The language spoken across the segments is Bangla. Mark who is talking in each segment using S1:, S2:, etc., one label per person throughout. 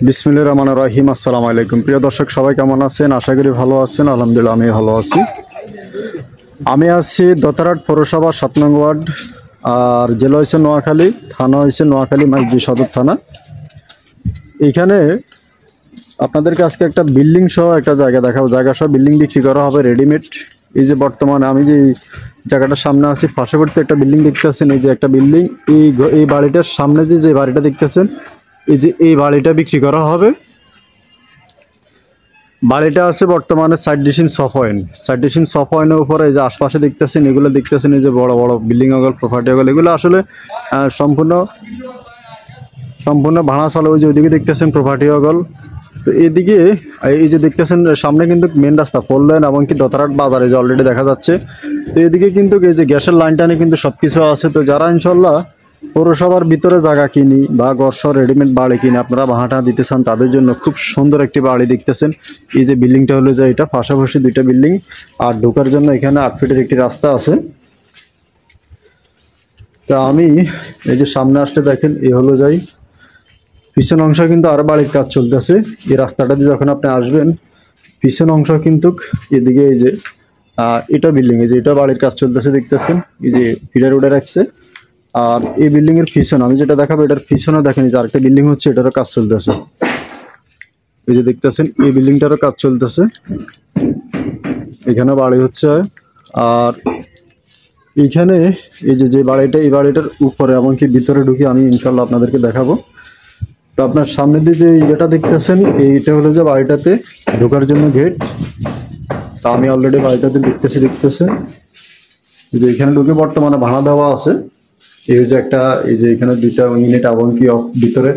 S1: বিসমিল্লাহির রহমানির রহিম। আসসালামু আলাইকুম। প্রিয় দর্শক সবাই কেমন আছেন? আশা করি ভালো আছেন। আলহামদুলিল্লাহ আমি ভালো আছি। আমি আছি দতারহাট পৌরসভা ৭ নং ওয়ার্ড, আর জেলা হয়েছে নোয়াখালী, থানা হয়েছে নোয়াখালী মাইজদি সদর থানা। এইখানে আপনাদেরকে আজকে একটা বিল্ডিং সহ একটা জায়গা দেখাবো। জায়গা সহ বিল্ডিং বিক্রি করা হবে রেডিমেড। এই যে বর্তমানে আমি যে জায়গাটার সামনে আছি, পার্শ্ববর্তী একটা বিল্ডিং দেখতেছেন। এই যে একটা বিল্ডিং, এই বাড়িটার সামনে যে বাড়িটা দেখতেছেন, এই বাড়িটা বিক্রি করা হবে। বাড়িটা আছে বর্তমানে সাইড ডিসিম সফওয়াইনের উপরে। এই যে আশপাশে দেখতেছেন, এগুলো দেখতেছেন, এই যে বড় বড় বিল্ডিং ওগুলো, প্রপার্টি ওগুলো, এগুলো আসলে সম্পূর্ণ ভাড়া চলে। ওই যে ওইদিকে দেখতেছেন প্রপার্টি ওগুলো। তো এইদিকে এই যে দেখতেছেন সামনে কিন্তু মেন রাস্তা, 4 লেন, এমনকি দতারহাট বাজারে যে অলরেডি দেখা যাচ্ছে। তো এদিকে কিন্তু এই যে গ্যাসের লাইন টানে কিন্তু সব কিছু আছে। তো যারা ইনশাল্লাহ পৌরসভার ভিতরে জায়গা কিনি বা ঘরসহ রেডিমেড বাড়ি কিনে আপনারা ভাড়াটা দিতে চান, তাদের জন্য খুব সুন্দর একটি বাড়ি দেখতেছেন। এই যে বিল্ডিংটা হলো যে এটা পাশাপাশি দুইটা বিল্ডিং, আর ঢোকার জন্য এখানে 8 ফিটের একটি রাস্তা আছে। তা আমি এই যে সামনে আসতে দেখেন, এই হলো যাই পিছন অংশ কিন্তু আরো বাড়ির কাজ চলতেছে। এই রাস্তাটা দিয়ে যখন আপনি আসবেন, পিছন অংশ কিন্তু এদিকে এই যে এটা বিল্ডিং, এই যে এটা বাড়ির কাজ চলতেছে দেখতেছেন। এই যে পিলার উঠে রাখছে। আর এই বিল্ডিং এর পিছন আমি যেটা দেখাবো, এটার পিছনে দেখেন যে আরেকটা বিল্ডিং হচ্ছে, এটারও কাজ চলতেছে। এই যে দেখতেছেন এই বিল্ডিংটারও কাজ চলতেছে, এখানে বাড়ি হচ্ছে। আর এইখানে এই যে বাড়িটা, এই বাড়িটার উপরে এমনকি ভিতরে ঢুকে আমি ইনশাল্লাহ আপনাদেরকে দেখাবো। তো আপনার সামনে দিয়ে যে ইয়েটা দেখতেছেন, এইটা হলো যে বাড়িটাতে ঢোকার জন্য গেট। তা আমি অলরেডি বাড়িটাতে দেখতেছে যে এখানে ঢুকে বর্তমানে ভাড়া দেওয়া আছে। এই যে একটা, এই যে এখানে দুইটা ইউনিট, এমনকি ভিতরে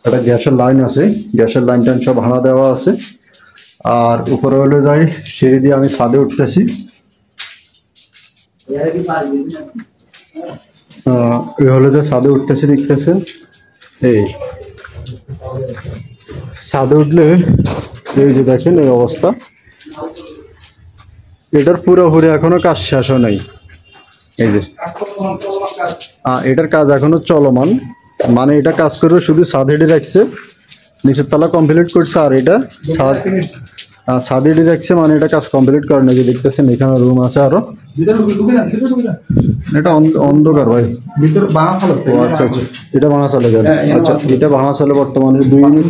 S1: একটা গ্যাসের লাইন আছে, গ্যাসের লাইন টাইন সব ভাড়া দেওয়া আছে। আর উপরে হলো যাই সিঁড়ি দিয়ে আমি ছাদে উঠতেছি। এই হলো যে ছাদে উঠতেছি দেখতেছেন। এই ছাদে উঠলে এই যে দেখেন এই অবস্থা। এটার পুরোপুরি এখনো কাজ শেষ হয় নাই। এই যে এটার কাজ এখনো চলমান, মানে এটা কাজ করবে শুধু ছাদ হেডে রাখছে, নিচের তলা কমপ্লিট করছে। আর এটা ছাদ হেডে রাখছে, মানে এটা কাজ কমপ্লিট করে না। যে দেখতেছেন এখানে রুম আছে আরো। এটা অন্ধকার ভাই, আচ্ছা আচ্ছা, এটা ভাঙা চলে গেল। আচ্ছা, এটা ভাঙা চলে বর্তমানে 2 ইউনিট।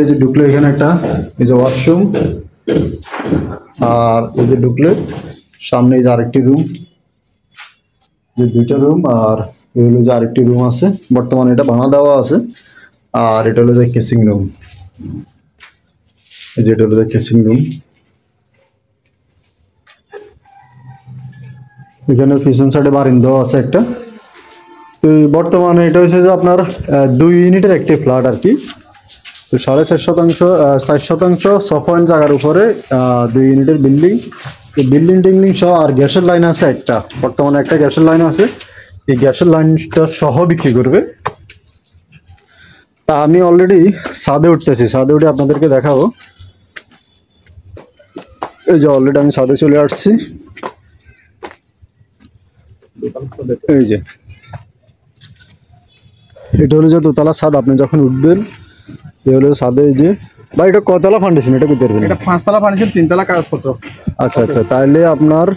S1: যে ঢুকলে এখানে একটা এই যে ওয়াশরুম, আর এই যে ঢুকলে সামনে এই যে আরেকটি রুম, যে 2টা রুম। আর এই হলো যে আরেকটি রুম আছে, বর্তমানে এটা ভাড়া দেওয়া আছে। আর এটা হলো যে কেসিং রুম, যেটা হলো যে কেসিং রুম। এখানে পিছন সাইডে বারিন্দা আছে একটা। তো বর্তমানে এটা হচ্ছে যে আপনার 2 ইউনিটের একটি ফ্ল্যাট আর কি। তো 4.5% 6 পয়েন্ট জায়গার উপরে 2 ইউনিটের বিল্ডিং। এই বিল্ডিং সহ আর গ্যাসের লাইন আছে একটা, বর্তমানে একটা গ্যাসের লাইন আছে। এই গ্যাসের লাইনটা সহ বিক্রি করবে। তা আমি অলরেডি ছাদে উঠতেছি, ছাদে উঠে আপনাদেরকে দেখাবো। এই যে অলরেডি আমি ছাদে চলে আসছি। এই যে এটা হলো যে দোতলা ছাদ। আপনি যখন উঠবেন, এই হলো ছাদে। এই যে ভাই, এটা কতলা ফাউন্ডেশন? এটা করতে পারবেন?
S2: এটা 5 তলা ফাউন্ডেশন, 3 তলা কাগজপত্র।
S1: আচ্ছা আচ্ছা, তাহলে আপনার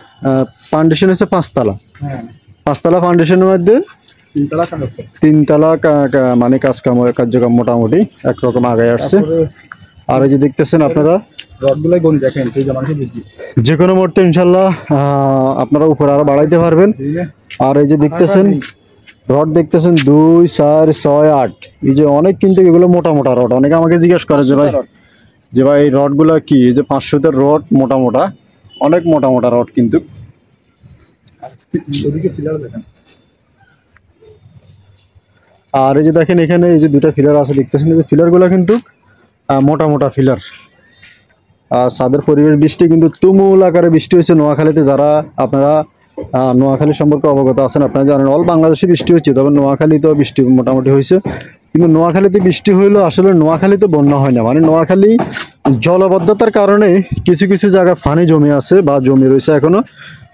S1: ফাউন্ডেশন হচ্ছে 5 তলা।
S2: হ্যাঁ,
S1: 5 তলা ফাউন্ডেশনের মধ্যে
S2: 3 তলা কাগজপত্র।
S1: 3 তলা মানে কার্যক্রম মোটামুটি একরকম আগে আসছে। আর এই যে দেখতেছেন আপনারা
S2: রডগুলাই গনি দেখেন, এই যে মানুষের বুদ্ধি।
S1: যে কোনো মুহূর্তে ইনশাল্লাহ আপনারা উপরে আরো বাড়াইতে পারবেন। আর এই যে দেখতেছেন রড দেখতেছেন 2, 4, 6, 8। এই যে অনেক কিন্তু এগুলো মোটা মোটা রড। অনেকে আমাকে জিজ্ঞেস করে যে ভাই এই রডগুলো কি? এই যে 500-এর রড, মোটা মোটা, অনেক মোটা মোটা রড কিন্তু।
S2: ওদিকে পিলার দেখেন।
S1: আর এই যে দেখেন এখানে এই যে 2টা ফিলার আছে দেখতেছেন। এই যে ফিলারগুলো কিন্তু মোটা মোটা ফিলার। আর ছাদের পরিবেশ, বৃষ্টি কিন্তু তুমুল আকারে বৃষ্টি হয়েছে নোয়াখালীতে। যারা আপনারা নোয়াখালী সম্পর্কে অবগত আছেন, আপনারা জানেন অল বাংলাদেশে বৃষ্টি হচ্ছে, তবে নোয়াখালীতে বৃষ্টি মোটামুটি হয়েছে। কিন্তু নোয়াখালীতে বৃষ্টি হইলেও আসলে নোয়াখালীতে বন্যা হয় না। মানে নোয়াখালী জলবদ্ধতার কারণে কিছু কিছু জায়গায় পানি জমে আছে বা জমে রয়েছে এখনো,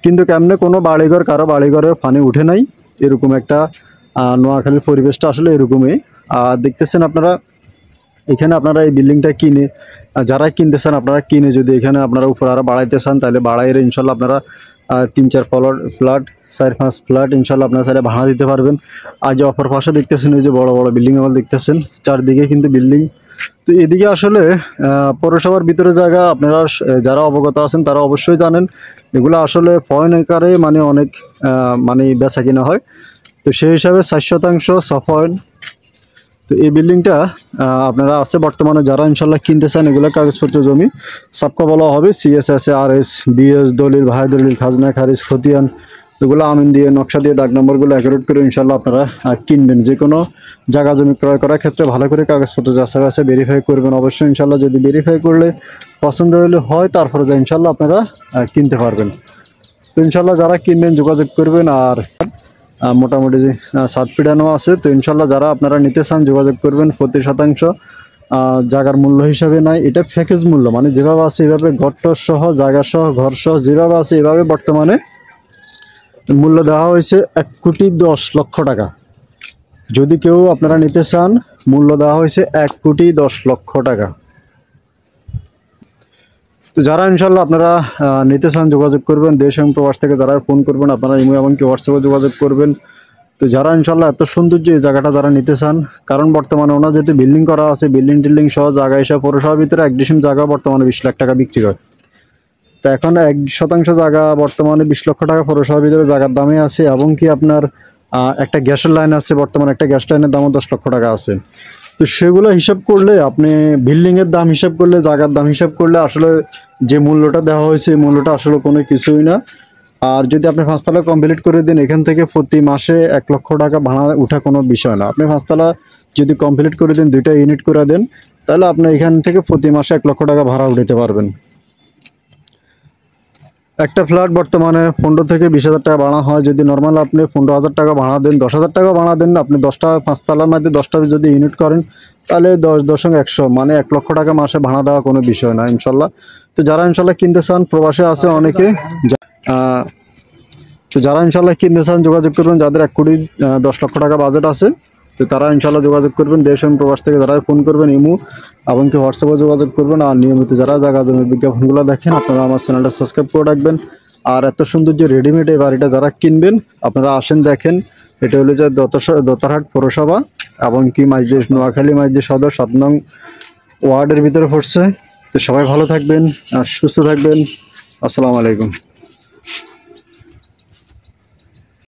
S1: কিন্তু কেমনে কোনো বাড়িঘর, কারো বাড়িঘরের পানি উঠে নাই, এরকম একটা নোয়াখালীর পরিবেশটা আসলে এরকমই। দেখতেছেন আপনারা এখানে আপনারা এই বিল্ডিংটা কিনে যারা কিনতেছেন আপনারা কিনে যদি এখানে আপনারা উপর আরও বাড়াইতে চান তাহলে বাড়াইলে ইনশাল্লাহ আপনারা 3-4 ফ্ল্যাট 4-5 ফ্ল্যাট ইনশাল্লাহ আপনারা চাইলে ভাড়া দিতে পারবেন। আর যে অপর পাশে দেখতেছেন এই যে বড় বড় বিল্ডিং হল দেখতেছেন, চারদিকে কিন্তু বিল্ডিং। তো এদিকে আসলে পৌরসভার ভিতরে জায়গা আপনারা যারা অবগত আছেন তারা অবশ্যই জানেন এগুলো আসলে পয়েন্ট আকারে মানে অনেক মানে বেচা কিনা হয়। তো সেই হিসাবে 4% 6 পয়েন্ট। তো এই বিল্ডিংটা আপনারা আছে বর্তমানে যারা ইনশাল্লাহ কিনতে চান এগুলো কাগজপত্র জমি সাবকা বলা হবে, CSS RS BS দলিল ভাই দলিল খাজনা খারিজ খতিয়ান এগুলো আমিন দিয়ে নকশা দিয়ে দাগ নম্বরগুলো অ্যাকুরেট করে ইনশাল্লাহ আপনারা কিনবেন। যে কোনো জায়গা জমি ক্রয় করার ক্ষেত্রে ভালো করে কাগজপত্র যাচাই বাছাই ভেরিফাই করবেন অবশ্যই ইনশাল্লাহ। যদি ভেরিফাই করলে পছন্দ হলে হয় তারপরে যা ইনশাল্লাহ আপনারা কিনতে পারবেন। তো ইনশাল্লাহ যারা কিনবেন যোগাযোগ করবেন। আর মোটামুটি যে ছাদ পিড়ানো আছে, তো ইনশাল্লাহ যারা আপনারা নিতে চান যোগাযোগ করবেন। প্রতি শতাংশ জায়গার মূল্য হিসাবে নাই, এটা প্যাকেজ মূল্য, মানে যেভাবে আছে এভাবে ঘরটর সহ জায়গা সহ ঘর সহ যেভাবে আছে এভাবে বর্তমানে মূল্য দেওয়া হয়েছে 1,10,00,000 টাকা। যদি কেউ আপনারা নিতে চান মূল্য দেওয়া হয়েছে 1,10,00,000 টাকা। তো যারা ইনশাল্লাহ আপনারা নিতে চান যোগাযোগ করবেন। দেশ এবং প্রবাস থেকে যারা ফোন করবেন আপনারা ইমো এমনকি হোয়াটসঅ্যাপে যোগাযোগ করবেন। তো যারা ইনশাল্লাহ এত সৌন্দর্য এই জায়গাটা যারা নিতে চান, কারণ বর্তমানে ওনার যেহেতু বিল্ডিং করা আছে বিল্ডিং টিল্ডিং সহ জায়গা হিসাবে পৌরসভার ভিতরে 1 ডিসিম জায়গা বর্তমানে 20 লাখ টাকা বিক্রি হয়। তো এখন 1% জায়গা বর্তমানে 20 লক্ষ টাকা পৌরসভার ভিতরে জায়গার দামে আছে। এবং কি আপনার একটা গ্যাসের লাইন আছে, বর্তমানে একটা গ্যাস লাইনের দামও 10 লক্ষ টাকা আছে। তো সেগুলো হিসাব করলে আপনি বিল্ডিংয়ের দাম হিসাব করলে জায়গার দাম হিসাব করলে আসলে যে মূল্যটা দেওয়া হয়েছে এই মূল্যটা আসলে কোনো কিছুই না। আর যদি আপনি 5 তলা কমপ্লিট করে দেন এখান থেকে প্রতি মাসে 1 লক্ষ টাকা ভাড়া উঠা কোনো বিষয় না। আপনি 5 তলা যদি কমপ্লিট করে দেন 2টা ইউনিট করে দেন তাহলে আপনি এখান থেকে প্রতি মাসে 1 লক্ষ টাকা ভাড়া উঠাতে পারবেন। একটা ফ্ল্যাট বর্তমানে 15 থেকে 20,000 টাকা ভাড়া হয়। যদি নর্মাল আপনি 15,000 টাকা ভাড়া দেন 10,000 টাকা ভাড়া দেন, আপনি 10টা 5 তলার মধ্যে 10টা যদি ইউনিট করেন তাহলে 10,100 মানে 1 লক্ষ টাকা মাসে ভাড়া দেওয়া কোনো বিষয় না ইনশাল্লাহ। তো যারা ইনশাল্লাহ কিনতে চান প্রবাসে আছে অনেকে, তো যারা ইনশাল্লাহ কিনতে চান যোগাযোগ করবেন। যাদের 1,10,00,000 টাকা বাজেট আছে তো তারা ইনশাল্লাহ যোগাযোগ করবেন। দেশ এবং প্রবাস থেকে যারা ফোন করবেন ইমো এমনকি হোয়াটসঅ্যাপে যোগাযোগ করবেন। আর নিয়মিত যারা জায়গা জমির বিজ্ঞাপনগুলো দেখেন আপনারা আমার চ্যানেলটা সাবস্ক্রাইব করে রাখবেন। আর এত সৌন্দর্য রেডিমেড এই বাড়িটা যারা কিনবেন আপনারা আসেন দেখেন। এটা হলো যে দোতারহাট পৌরসভা এমনকি মাইজদি নোয়াখালী মাইজদি সদর 7 নং ওয়ার্ডের ভিতরে পড়ছে। তো সবাই ভালো থাকবেন আর সুস্থ থাকবেন। আসসালামু আলাইকুম।